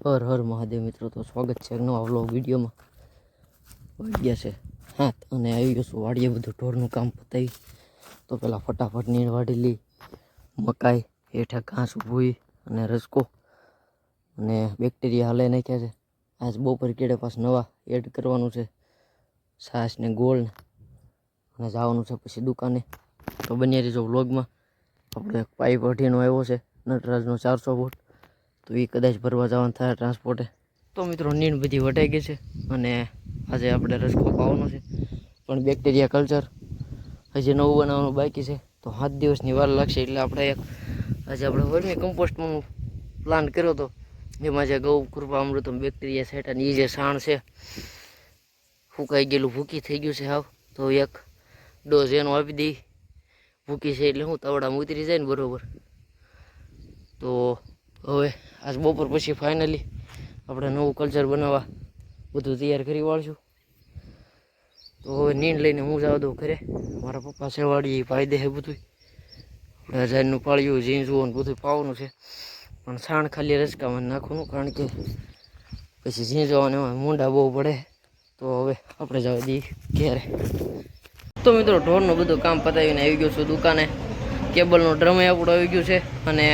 હર હર મહાદેવ મિત્રો, તો સ્વાગત છે એક નવા વ્લોગ વિડીયોમાં. વાગી ગયા છે હાથ અને આવી ગયો છું વાડીએ. બધું ઢોરનું કામ પતાવી તો પહેલાં ફટાફટ નીણ વાઢી લી. મકાઈ હેઠા ઘાસ ભૂઈ અને રસકો અને બેક્ટેરિયા હલાઈ નાખ્યા છે. આજ બપોર કેળે પાસ નવા એડ કરવાનું છે, છાશ ને ગોળ ને, અને જવાનું છે પછી દુકાને. તો બન્યા રહીજો વ્લોગમાં. આપણે પાઇપ અઢીનો આવ્યો છે નટરાજનો 400 ફૂટ, તો એ કદાચ ભરવા જવાનું થાય ટ્રાન્સપોર્ટે. તો મિત્રો નીણ બધી વટાઈ ગઈ છે અને આજે આપણે રસકો પાવાનો છે, પણ બેક્ટેરિયા કલ્ચર હજી નવું બનાવવાનું બાકી છે. તો 7 દિવસની વાર લાગશે. એટલે આજે આપણે વર્મી કમ્પોસ્ટનો પ્લાન કર્યો હતો. એમાં જે ગૌ કૃપા અમૃતમ બેક્ટેરિયા સેટ અને એ જે સાણ છે ફૂંકાઈ ગયેલું ભૂકી થઈ ગયું છે હાવ, તો એક ડોઝ એનો આપી દઈ. ભૂકી છે એટલે હું તવડામાં ઉતરી જાય ને બરોબર. તો હવે આજ બપોર પછી ફાઇનલી આપણે નવું કલ્ચર બનાવવા બધું તૈયાર કરી વાળશું. તો હવે નીંદ લઈને હું જવા દઉં ઘરે. મારા પપ્પા છે વાળી પાઈ દે છે બધું. આપણે હજારનું પાળ્યું ઝીંઝું બધું પાવાનું છે, પણ છાણ ખાલી રસકામાં નાખવાનું, કારણ કે પછી ઝીંઝવાને મૂંડા બહુ પડે. તો હવે આપણે જવા દઈએ ઘેરે. તો મિત્રો ઢોરનું બધું કામ પતાવીને આવી ગયો છું દુકાને. કેબલનો ડ્રમે આપણો આવી ગયું છે, અને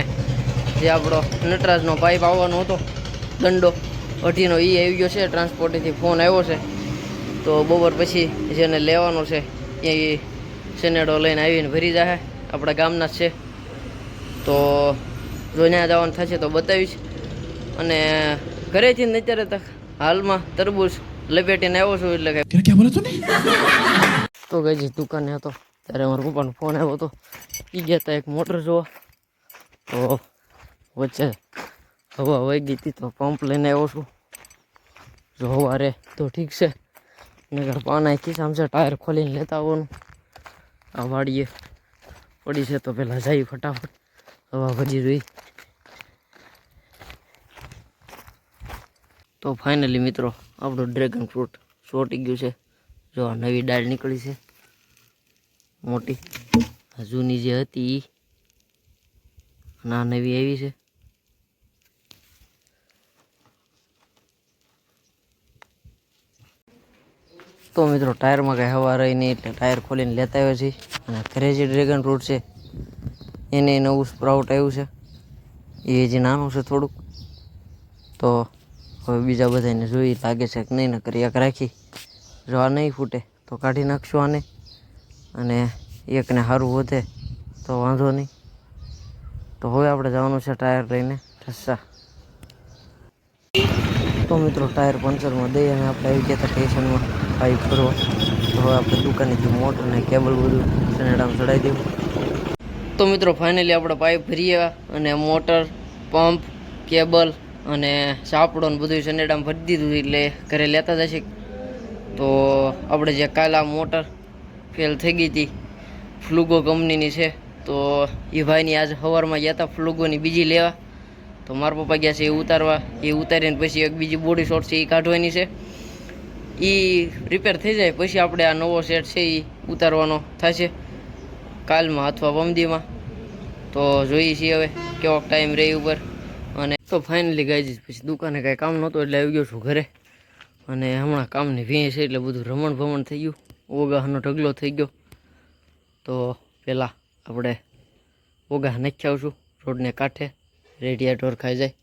જે આપણો નટરાજનો પાઇપ આવવાનો હતો દંડો અઢીનો એ આવી ગયો છે. ટ્રાન્સપોર્ટેથી ફોન આવ્યો છે, તો બપોર પછી જેને લેવાનો છે એ સેનેડો લઈને આવીને ભરી જાય. આપણા ગામના જ છે, તો જો ત્યાં જવાનું થશે તો બતાવીશ. અને ઘરેથી ને અત્યારે તક હાલમાં તરબૂચ લપેટીને આવ્યો છું. એટલે ક્યાં બોલે તું તો ગઈ દુકાને હતો ત્યારે મારા પપ્પાનો ફોન આવ્યો હતો. એ ગયા હતા એક મોટર જોવા, તો વચ્ચે હવા વહી ગઈ હતી તો પંપ લઈને આવ્યો છું. જો હવા રે તો ઠીક છે, નગર પાના ખિસ્સામાં છે. ટાયર ખોલીને લેતા આવવાનું. આ વાડીએ પડી છે તો પહેલાં જઈ ફટાફટ હવા ભરી રહી. તો ફાઇનલી મિત્રો આપણું ડ્રેગન ફ્રૂટ ચોંટી ગયું છે. જો આ નવી ડાળ નીકળી છે મોટી. જૂની જે હતી એ અને આ નવી આવી છે. તો મિત્રો ટાયરમાં કાંઈ હવા રહી નહીં, એટલે ટાયર ખોલીને લેતા આવ્યા છીએ. અને ઘરે જે ડ્રેગન ફ્રૂટ છે એને નવું સ્પ્રાઉટ આવ્યું છે. એ હજી નાનું છે થોડુંક. તો હવે બીજા બધાને જોઈ લાગે છે કે નહીં, નકર એક રાખી. જો આ નહીં ફૂટે તો કાઢી નાખશું આને, અને એકને સારું વધે તો વાંધો નહીં. તો હવે આપણે જવાનું છે ટાયર લઈને ઠસ્સા. તો મિત્રો ટાયર પંચરમાં દઈ અને આપણે આવી ગયા હતા સ્ટેશનમાં પાઇપ ભરવા. તો હવે આપણે દુકાનેથી મોટર ને કેબલ બધું સનેડામાં ચડાવી દેવું. તો મિત્રો ફાઇનલી આપણે પાઇપ ભરીએ અને મોટર, પંપ, કેબલ અને સાપડો ને બધું સનેડામાં ભરી દીધું, એટલે ઘરે લેતા જશે. તો આપણે જે કાલે આ મોટર ફેલ થઈ ગઈ હતી, ફ્લુગો કંપનીની છે, તો એ ભાઈની આજે સવારમાં ગયા હતા ફ્લુગોની બીજી લેવા. તો મારા પપ્પા ગયા છે એ ઉતારવા. એ ઉતારીને પછી એક બીજી બોડી શોર્ટ છે એ કાઢવાની છે. એ રિપેર થઈ જાય પછી આપણે આ નવો સેટ છે એ ઉતારવાનો થશે કાલમાં અથવા પમદીમાં. તો જોઈએ છીએ હવે કેવો ટાઈમ રહે ઉપર. અને તો ફાઇનલી ગાઈ પછી દુકાને કાંઈ કામ નહોતું એટલે આવી ગયો છું ઘરે. અને હમણાં કામની ભીં છે એટલે બધું રમણ ભમણ થઈ ગયું, ઓગાહનો ઢગલો થઈ ગયો. તો પહેલાં આપણે ઓગાહ નાખી આવશું રોડને કાંઠે, રેડિયેટર ખાઈ જાય.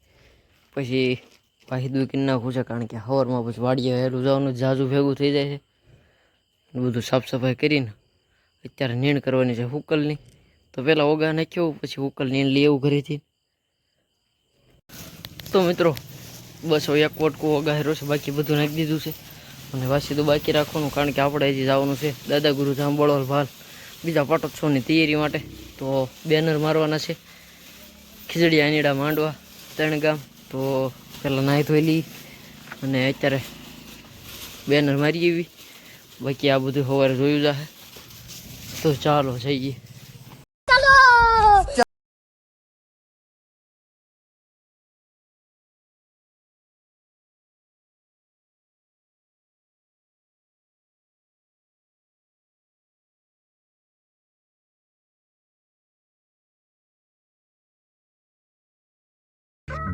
પછી પાછી દુકાન નાખવું છે, કારણ કે સવારમાં પછી વાડીએ હેલું જવાનું ઝાઝું ભેગું થઈ જાય છે. બધું સાફ સફાઈ કરીને અત્યારે નીણ કરવાની છે હુકલની. તો પહેલાં ઓગાહ નાખ્યો પછી હુકલ નીણ લઈ આવું ઘરેથી. તો મિત્રો બસ હવે એક વટકું ઓગાહેરો છે, બાકી બધું નાખી દીધું છે. અને વાસી તો બાકી રાખવાનું, કારણ કે આપણે હજી જવાનું છે દાદા ગુરુ જાંબળોલ ભાલ બીજા પાટોત્સવની તૈયારી માટે. તો બેનર મારવાના છે, ખીચડી આનીડા માંડવા 3 ગામ. તો પહેલાં નાહી ધોઈ લઈ અને અત્યારે બેનર મારી એવી. બાકી આ બધું સવારે જોયું જશે. તો ચાલો જઈએ.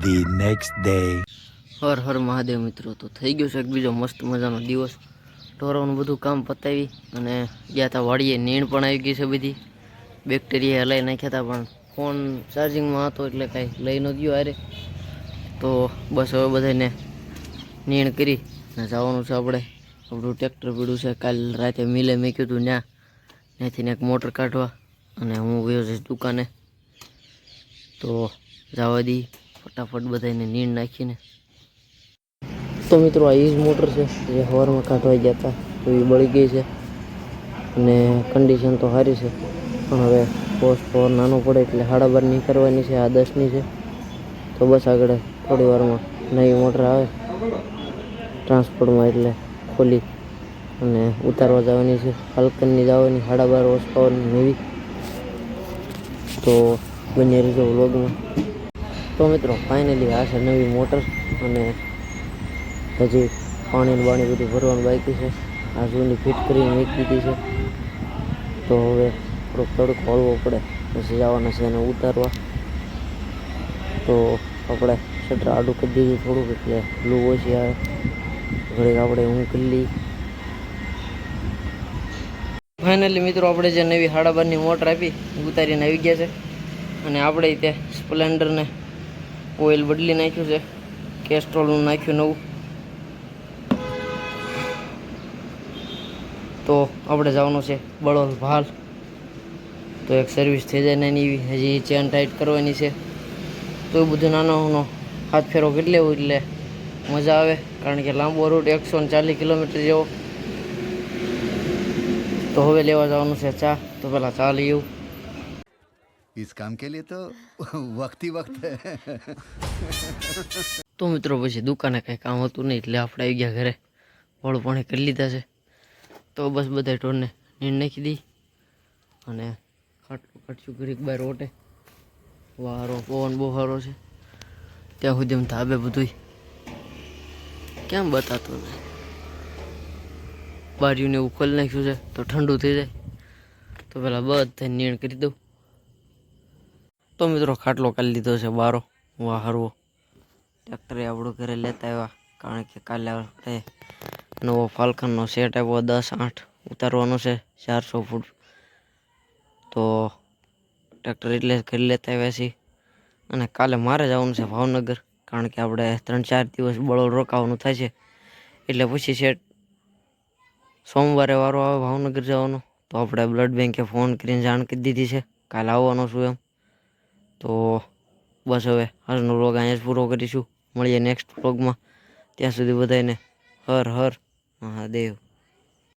The next day. Har Har Mahadev મિત્રો. તો થઈ ગયો છે એક બીજો મસ્ત મજાનો દિવસ. ઢોરોનું બધું કામ પતાવી અને ગયા હતા વાડીએ. નીણ પણ આવી ગઈ છે બધી. બેક્ટેરિયા હલાવી નાખ્યા હતા પણ ફોન ચાર્જિંગમાં હતો એટલે કાંઈ લઈ ન ગયો અરે. તો બસ હવે બધાને નીણ કરી ને જવાનું છે આપણે. આપણું ટ્રેક્ટર પીડ્યું છે. કાલ રાતે મિલે મેં કીધું ત્યાંથી એક મોટર કાઢવા અને હું ગયો છે દુકાને. તો જવા દી ફટાફટ બધાને નીણ નાખીને. તો મિત્રો આ જ મોટર છે જે સવારમાં કાઢવા ગયા હતા તો એ બળી ગઈ છે અને કન્ડિશન તો સારી છે પણ હવે પોસ્ટ પાવર નાનો પડે એટલે 12.5ની કરવાની છે. આ 10ની છે. તો બસ આગળ થોડી વારમાં નવી મોટર આવે ટ્રાન્સપોર્ટમાં એટલે ખોલી અને ઉતારવા જવાની છે. ફાલ્કનની જવાની 12.5 હોર્સ પાવરની નવી. તો બને રહેજો વ્લોગમાં. તો મિત્રો ફાઇનલી આ છે નવી મોટર અને હજી પાણી બધું ભરવાનું બાકી છે. આ જૂની ફિટ કરીને મૂકી દીધી છે. તો હવે થોડોક તડકો હળવો પડે પછી જવાના છે એને ઉતારવા. તો આપણે શટર આડું કરી દીધું થોડુંક એટલે લૂ ઓછી આવે. ઘડીક આપણે હું કરી લઈ. ફાઇનલી મિત્રો આપણે જે નવી 12.5ની મોટર આપી ઉતારીને આવી ગયા છે અને આપણે ત્યાં સ્પ્લેન્ડરને ઓઇલ બદલી નાખ્યું છે. કેસ્ટ્રોલનું નાખ્યું નવું. તો આપણે જવાનું છે બળોલ ભાલ. તો એક સર્વિસ થઈ જાય નાની એવી. હજી ચેન ટાઈટ કરવાની છે. તો એ બધું નાનો હાથ ફેરો કરી લેવું એટલે મજા આવે કારણ કે લાંબો રૂટ 140 કિલોમીટર જેવો. તો હવે લેવા જવાનું છે ચા. તો પહેલાં ચા લઈ આવું. इस काम के लिए तो वक्त ही वक्त है. તો મિત્રો પછી દુકાને કાંઈ કામ હતું નહીં એટલે આપણે આવી ગયા ઘરે. વળ પાણી કરી લીધા છે. તો બસ બધા ઢોરને નીણ નાખી દઈ અને ખાટલું કાઢશું ઘડીક બહાર ઓટે. વારો પવન બહુ સારો છે. ત્યાં સુધી એમ ધાબે બધું કેમ બતાતું નહીં. બારીઓને એવું ખોલી નાખ્યું છે તો ઠંડુ થઈ જાય. તો પહેલાં બધા નીણ કરી દઉં. તો મિત્રો ખાટલો કાઢી લીધો છે બારો વાહ હરવો. ટ્રેક્ટરે આપણું ઘરે લેતા આવ્યા કારણ કે કાલે આપણે નવો ફાલ્કનનો સેટ આવ્યો 10-8 ઉતારવાનો છે 400 ફૂટ. તો ટ્રેક્ટર એટલે ઘરે લેતા આવ્યા છીએ અને કાલે મારે જવાનું છે ભાવનગર કારણ કે આપણે 3-4 દિવસ બળોલ રોકાવાનું થાય છે. એટલે પછી સેટ સોમવારે વારો આવે ભાવનગર જવાનો. તો આપણે બ્લડ બેંકે ફોન કરીને જાણ કરી દીધી છે કાલે આવવાનો છું એમ. તો બસ હવે આજનો વ્લોગ અહીંયા જ પૂરો કરીશું. મળીએ નેક્સ્ટ વ્લોગમાં. ત્યાં સુધી બધાને હર હર મહાદેવ.